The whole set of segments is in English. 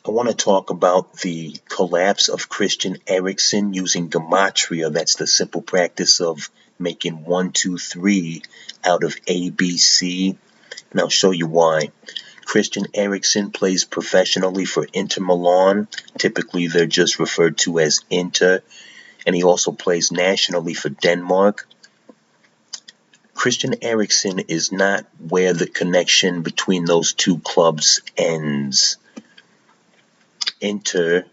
I want to talk about the collapse of Christian Eriksen using Gematria. That's the simple practice of making 1, 2, 3 out of A, B, C. And I'll show you why. Christian Eriksen plays professionally for Inter Milan. Typically, they're just referred to as Inter. And he also plays nationally for Denmark. Christian Eriksen is not where the connection between those two clubs ends. Inter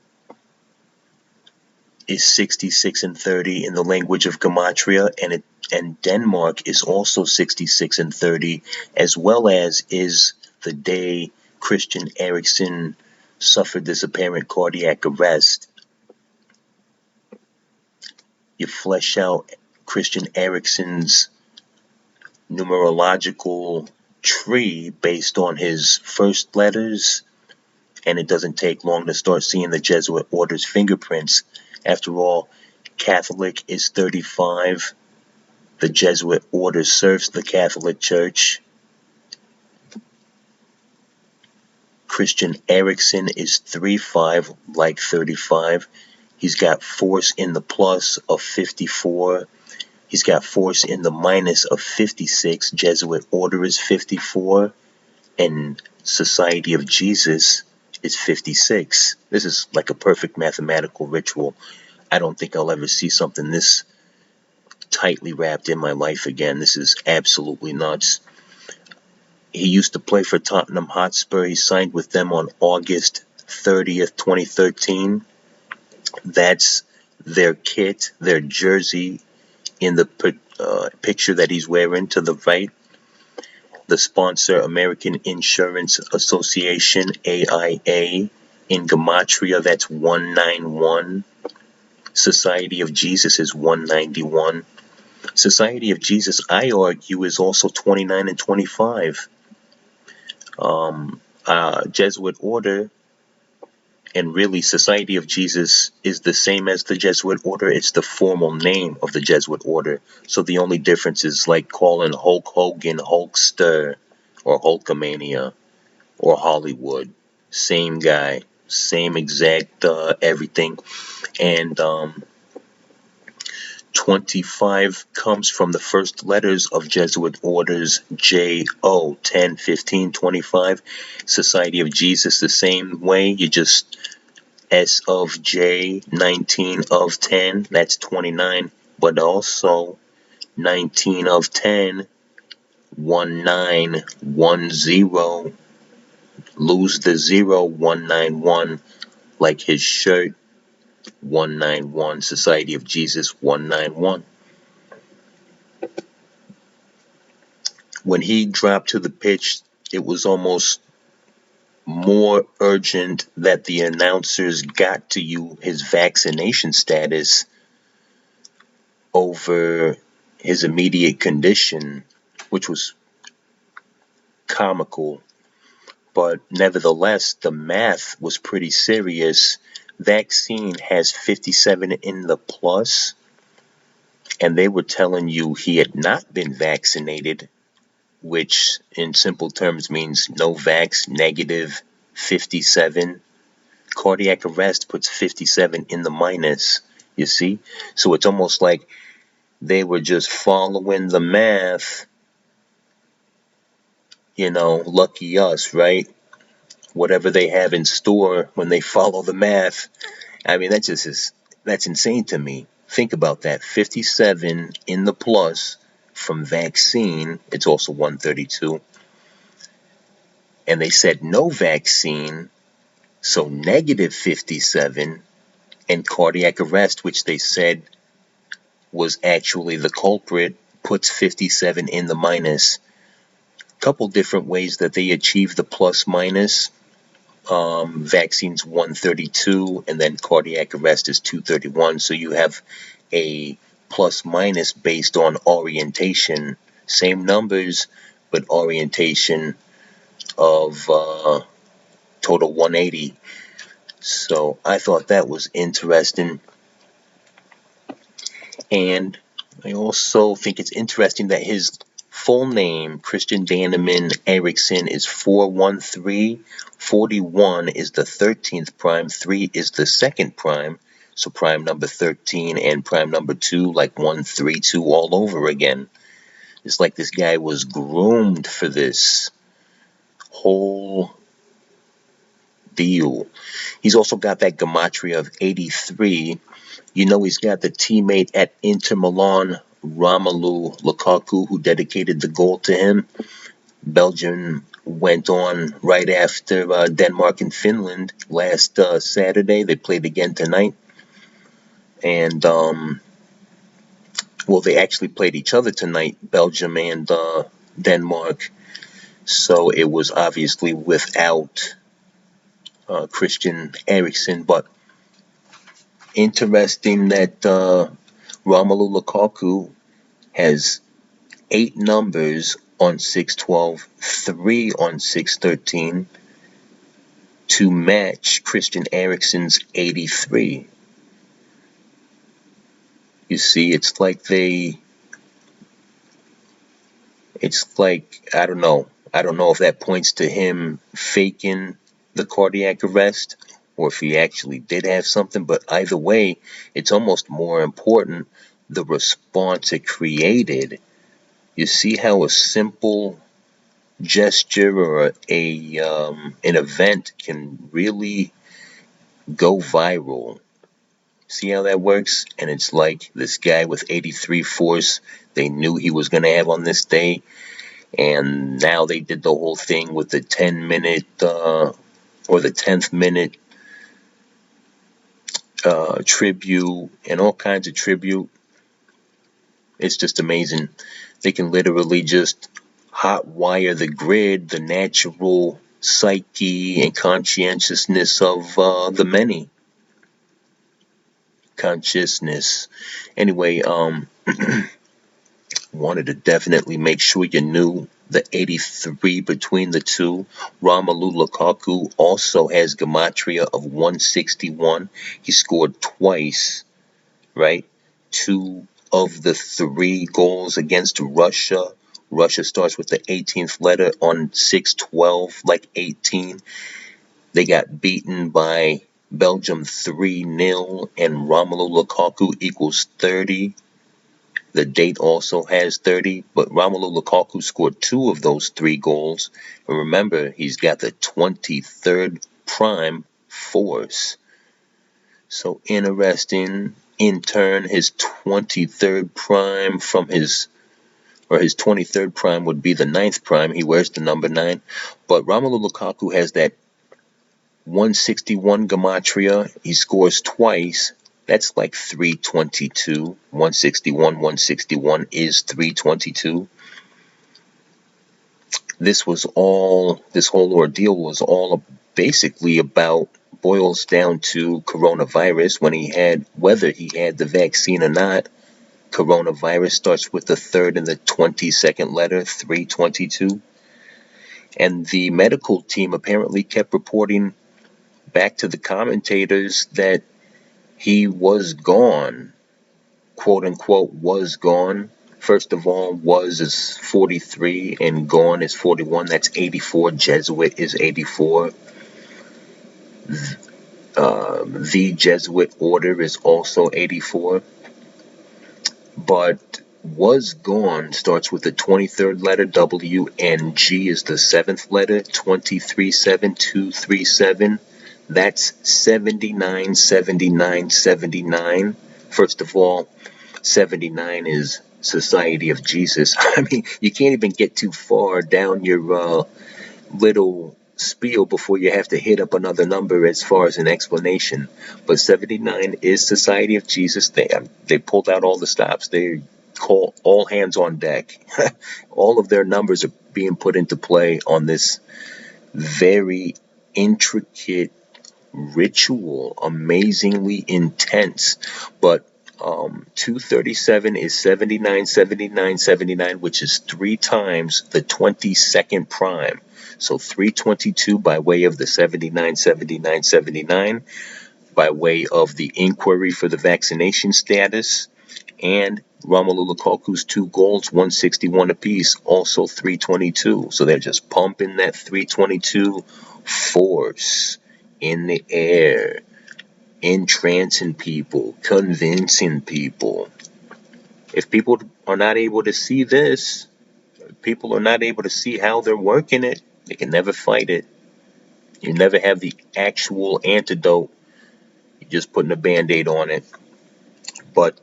is 66 and 30 in the language of Gematria, and Denmark is also 66 and 30, as well as is the day Christian Eriksen suffered this apparent cardiac arrest. You flesh out Christian Eriksen's numerological tree based on his first letters, and it doesn't take long to start seeing the Jesuit order's fingerprints. After all, Catholic is 35. The Jesuit order serves the Catholic Church. Christian Eriksen is 3'5", like 35. He's got force in the plus of 54. He's got force in the minus of 56. Jesuit order is 54. And Society of Jesus is 56. This is like a perfect mathematical ritual. I don't think I'll ever see something this tightly wrapped in my life again. This is absolutely nuts. He used to play for Tottenham Hotspur. He signed with them on August 30th, 2013. That's their kit, their jersey in the picture that he's wearing to the right. The sponsor, American Insurance Association, AIA. In Gematria, that's 191. Society of Jesus is 191. Society of Jesus, I argue, is also 29 and 25. Jesuit order, and really Society of Jesus is the same as the Jesuit order. It's the formal name of the Jesuit order. So the only difference is like calling Hulk Hogan Hulkster or Hulkamania or Hollywood. Same guy, same exact everything. And 25 comes from the first letters of Jesuit orders J-O, 10, 15, 25. Society of Jesus, the same way. You just S of J, 19 of 10, that's 29. But also 19 of 10, 1910. Lose the 0, 191, like his shirt. 191, Society of Jesus 191. When he dropped to the pitch, it was almost more urgent that the announcers got to you his vaccination status over his immediate condition, which was comical. But nevertheless, the math was pretty serious. Vaccine has 57 in the plus, and they were telling you he had not been vaccinated, which in simple terms means no vax, negative 57. Cardiac arrest puts 57 in the minus, you see? So it's almost like they were just following the math. Lucky us, right? Whatever they have in store when they follow the math. I mean, that's insane to me. Think about that. 57 in the plus from vaccine. It's also 132. And they said no vaccine, so negative 57. And cardiac arrest, which they said was actually the culprit, puts 57 in the minus. Couple different ways that they achieve the plus minus. Vaccines 132, and then cardiac arrest is 231. So you have a plus minus based on orientation. Same numbers, but orientation of total 180. So I thought that was interesting. And I also think it's interesting that his Full name, Christian Danneman Eriksen, is 413. 41 is the 13th prime. 3 is the second prime. So prime number 13 and prime number 2, like 132 all over again. It's like this guy was groomed for this whole deal. He's also got that Gematria of 83. You know, he's got the teammate at Inter Milan, Romelu Lukaku, who dedicated the goal to him. Belgium went on right after Denmark and Finland last Saturday. They played again tonight. And, well, they actually played each other tonight, Belgium and Denmark. So it was obviously without Christian Eriksen, but interesting that Romelu Lukaku has 8 numbers on 612, 3 on 613 to match Christian Eriksen's 83. You see, it's like I don't know if that points to him faking the cardiac arrest or if he actually did have something, but either way, it's almost more important the response it created. You see how a simple gesture or an event can really go viral. See how that works? And it's like this guy with 83 force, they knew he was going to have on this day. And now they did the whole thing with the 10-minute or the 10th minute tribute and all kinds of tribute. It's just amazing. They can literally just hot wire the grid, the natural psyche and conscientiousness of the many. Consciousness. Anyway, wanted to definitely make sure you knew the 83 between the two. Romelu Lukaku also has Gematria of 161. He scored twice, right? 2 of the 3 goals against Russia. Russia starts with the 18th letter on 612, like 18. They got beaten by Belgium 3-0, and Romelu Lukaku equals 30. The date also has 30, but Romelu Lukaku scored 2 of those 3 goals. And remember, he's got the 23rd prime force. So interesting. In turn, his 23rd prime his 23rd prime would be the 9th prime. He wears the number 9. But Romelu Lukaku has that 161 Gematria. He scores twice. That's like 322. 161 is 322. This whole ordeal was all basically boils down to coronavirus, whether he had the vaccine or not. Coronavirus starts with the 3rd and the 22nd letter, 322. And the medical team apparently kept reporting back to the commentators that he was gone, quote unquote, was gone. First of all, was is 43 and gone is 41. That's 84. Jesuit is 84. The Jesuit order is also 84. But was gone starts with the 23rd letter W, and G is the 7th letter, 237237. That's 79, 79, 79. First of all, 79 is Society of Jesus. I mean, you can't even get too far down your little spiel before you have to hit up another number as far as an explanation. But 79 is Society of Jesus. They pulled out all the stops. They call all hands on deck. All of their numbers are being put into play on this very intricate ritual, amazingly intense. But 237 is 79, 79, 79, which is 3 times the 22nd prime. So 322 by way of the 79, 79, 79, by way of the inquiry for the vaccination status, and Romelu Lukaku's 2 goals, 161 apiece, also 322. So they're just pumping that 322 force in the air, entrancing people, convincing people. If people are not able to see this, people are not able to see how they're working it, they can never fight it. You never have the actual antidote. You're just putting a band-aid on it. But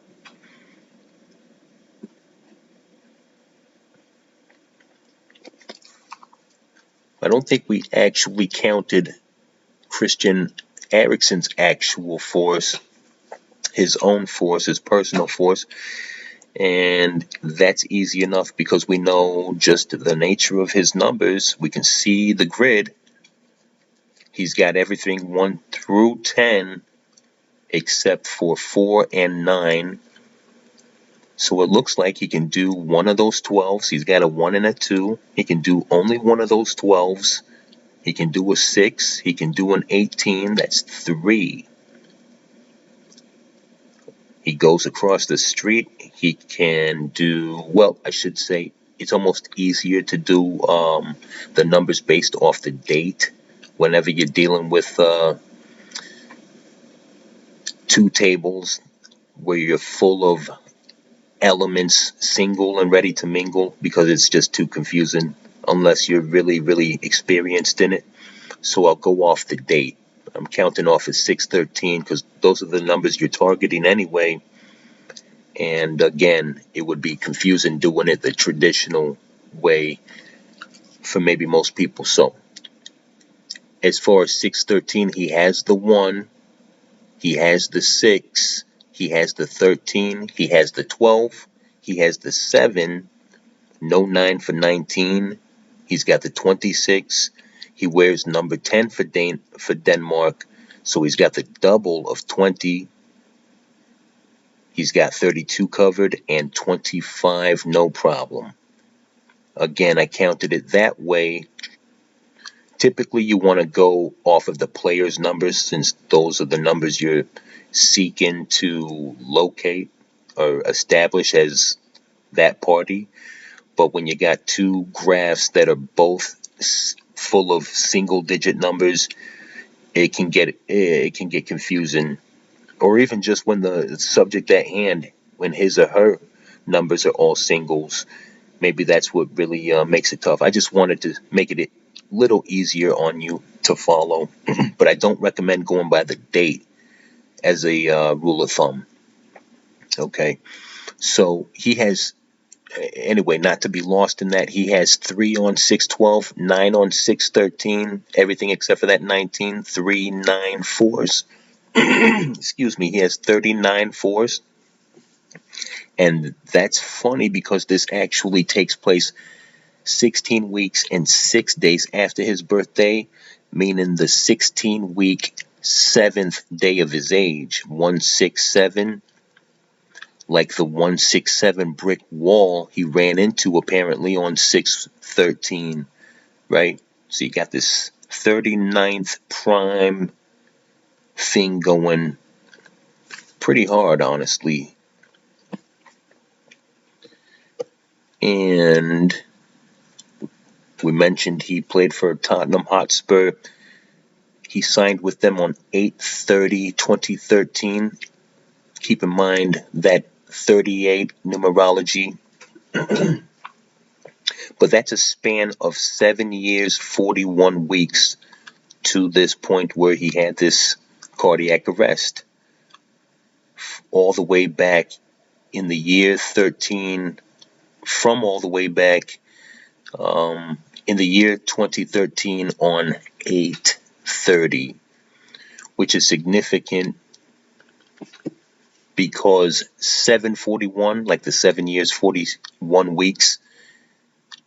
I don't think we actually counted Christian Eriksen's actual force, his own force, his personal force. And that's easy enough because we know just the nature of his numbers. We can see the grid. He's got everything 1 through 10 except for 4 and 9. So it looks like he can do one of those 12s. He's got a 1 and a 2. He can do only one of those 12s. He can do a 6. He can do an 18. That's 3. He goes across the street. He can do, well, I should say, it's almost easier to do the numbers based off the date. Whenever you're dealing with 2 tables where you're full of elements, single and ready to mingle, because it's just too confusing unless you're really, really experienced in it. So I'll go off the date. I'm counting off at 613 because those are the numbers you're targeting anyway. And again, it would be confusing doing it the traditional way for maybe most people. So as far as 613, he has the 1, he has the 6, he has the 13, he has the 12, he has the 7, no 9 for 19, he's got the 26, he wears number 10 for Denmark, so he's got the double of 20. He's got 32 covered and 25 no problem. Again, I counted it that way. Typically, you want to go off of the player's numbers since those are the numbers you're seeking to locate or establish as that party. But when you got 2 graphs that are both full of single-digit numbers, it can get confusing. Or even just when the subject at hand, when his or her numbers are all singles, maybe that's what really makes it tough. I just wanted to make it a little easier on you to follow, but I don't recommend going by the date as a rule of thumb. Okay, so he has, anyway, not to be lost in that, he has 3 on 612, 9 on 613, everything except for that 19, 3, 9, 4s. Excuse me, he has 39 4s. And that's funny because this actually takes place 16 weeks and 6 days after his birthday, meaning the 16-week 7th day of his age, 167, like the 167 brick wall he ran into apparently on 613, right? So you got this 39th prime thing going pretty hard, honestly. And we mentioned he played for Tottenham Hotspur. He signed with them on 8/30/2013. Keep in mind that 38 numerology. But that's a span of 7 years, 41 weeks to this point where he had this cardiac arrest. All the way back in the year 13, from all the way back in the year 2013 on 8/30, which is significant because 741, like the 7 years, 41 weeks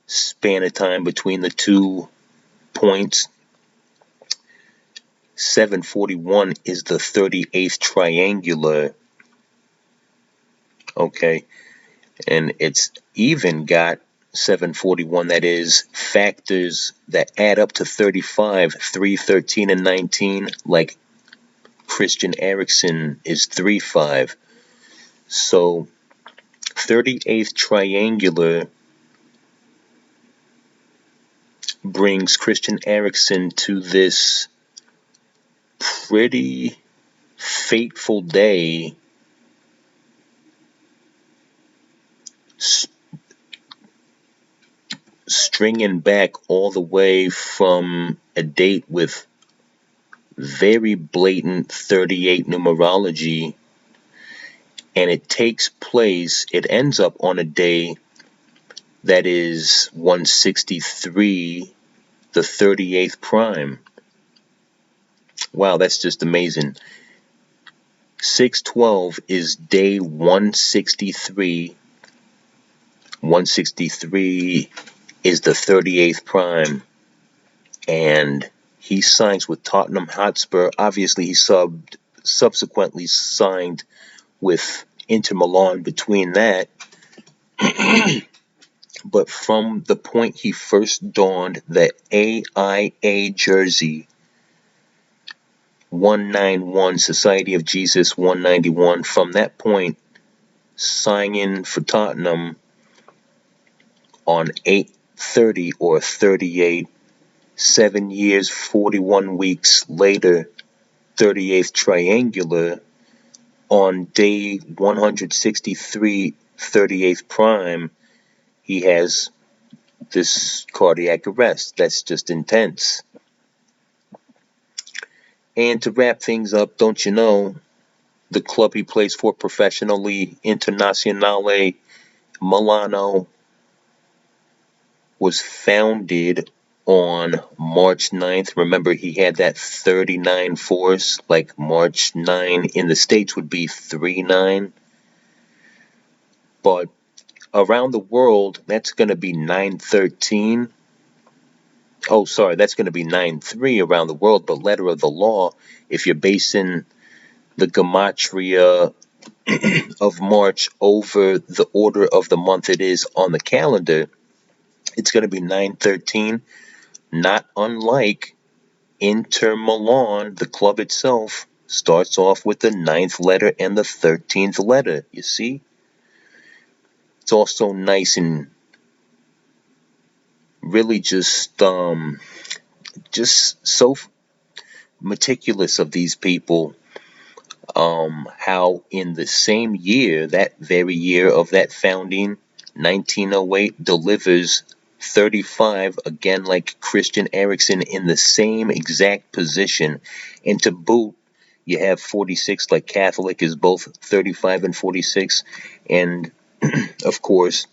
span of time between the 2 points, 741 is the 38th triangular, okay, and it's even got 741, that is, factors that add up to 35, 3, 13, and 19, like Christian Eriksen is 3-5. So 38th triangular brings Christian Eriksen to this pretty fateful day, stringing back all the way from a date with very blatant 38 numerology, and it ends up on a day that is 163, the 38th prime. Wow, that's just amazing. 612 is day 163. 163 is the 38th prime. And he signs with Tottenham Hotspur. Obviously, he subsequently signed with Inter Milan between that. But from the point he first donned the AIA jersey, 191, Society of Jesus 191, from that point, signing for Tottenham on 8/30 or 38, 7 years, 41 weeks later, 38th triangular, on day 163, 38th prime, he has this cardiac arrest. That's just intense. And to wrap things up, don't you know, the club he plays for professionally, Internazionale Milano, was founded on March 9th. Remember, he had that 39 force, like March 9 in the States would be 39. But around the world, that's going to be 913. Oh, sorry, that's going to be 9-3 around the world, but letter of the law, if you're basing the Gematria of March over the order of the month it is on the calendar, it's going to be 913, not unlike Inter Milan. The club itself starts off with the 9th letter and the 13th letter, you see? It's also nice and really just so meticulous of these people, how in the same year, that very year of that founding, 1908, delivers 35, again like Christian Eriksen, in the same exact position. And to boot, you have 46, like Catholic is both 35 and 46. And of course,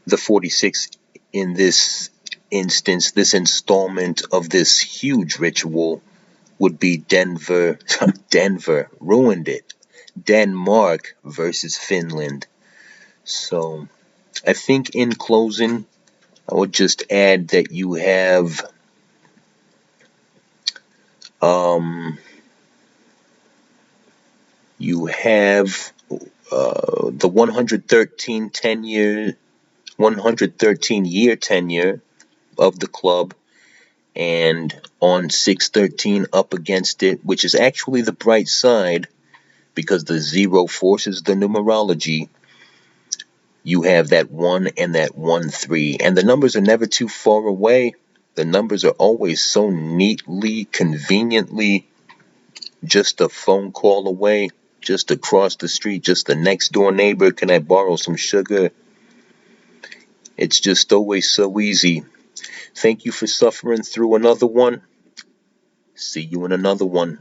the 46 in this instance, this installment of this huge ritual, would be Denver, ruined it, Denmark versus Finland. So I think in closing, I would just add that you have the 113 year tenure of the club, and on 613 up against it, which is actually the bright side because the 0 forces the numerology, you have that 1 and that 1-3. And the numbers are never too far away. The numbers are always so neatly, conveniently, just a phone call away, just across the street, just the next door neighbor. Can I borrow some sugar? It's just always so easy. Thank you for suffering through another one. See you in another one.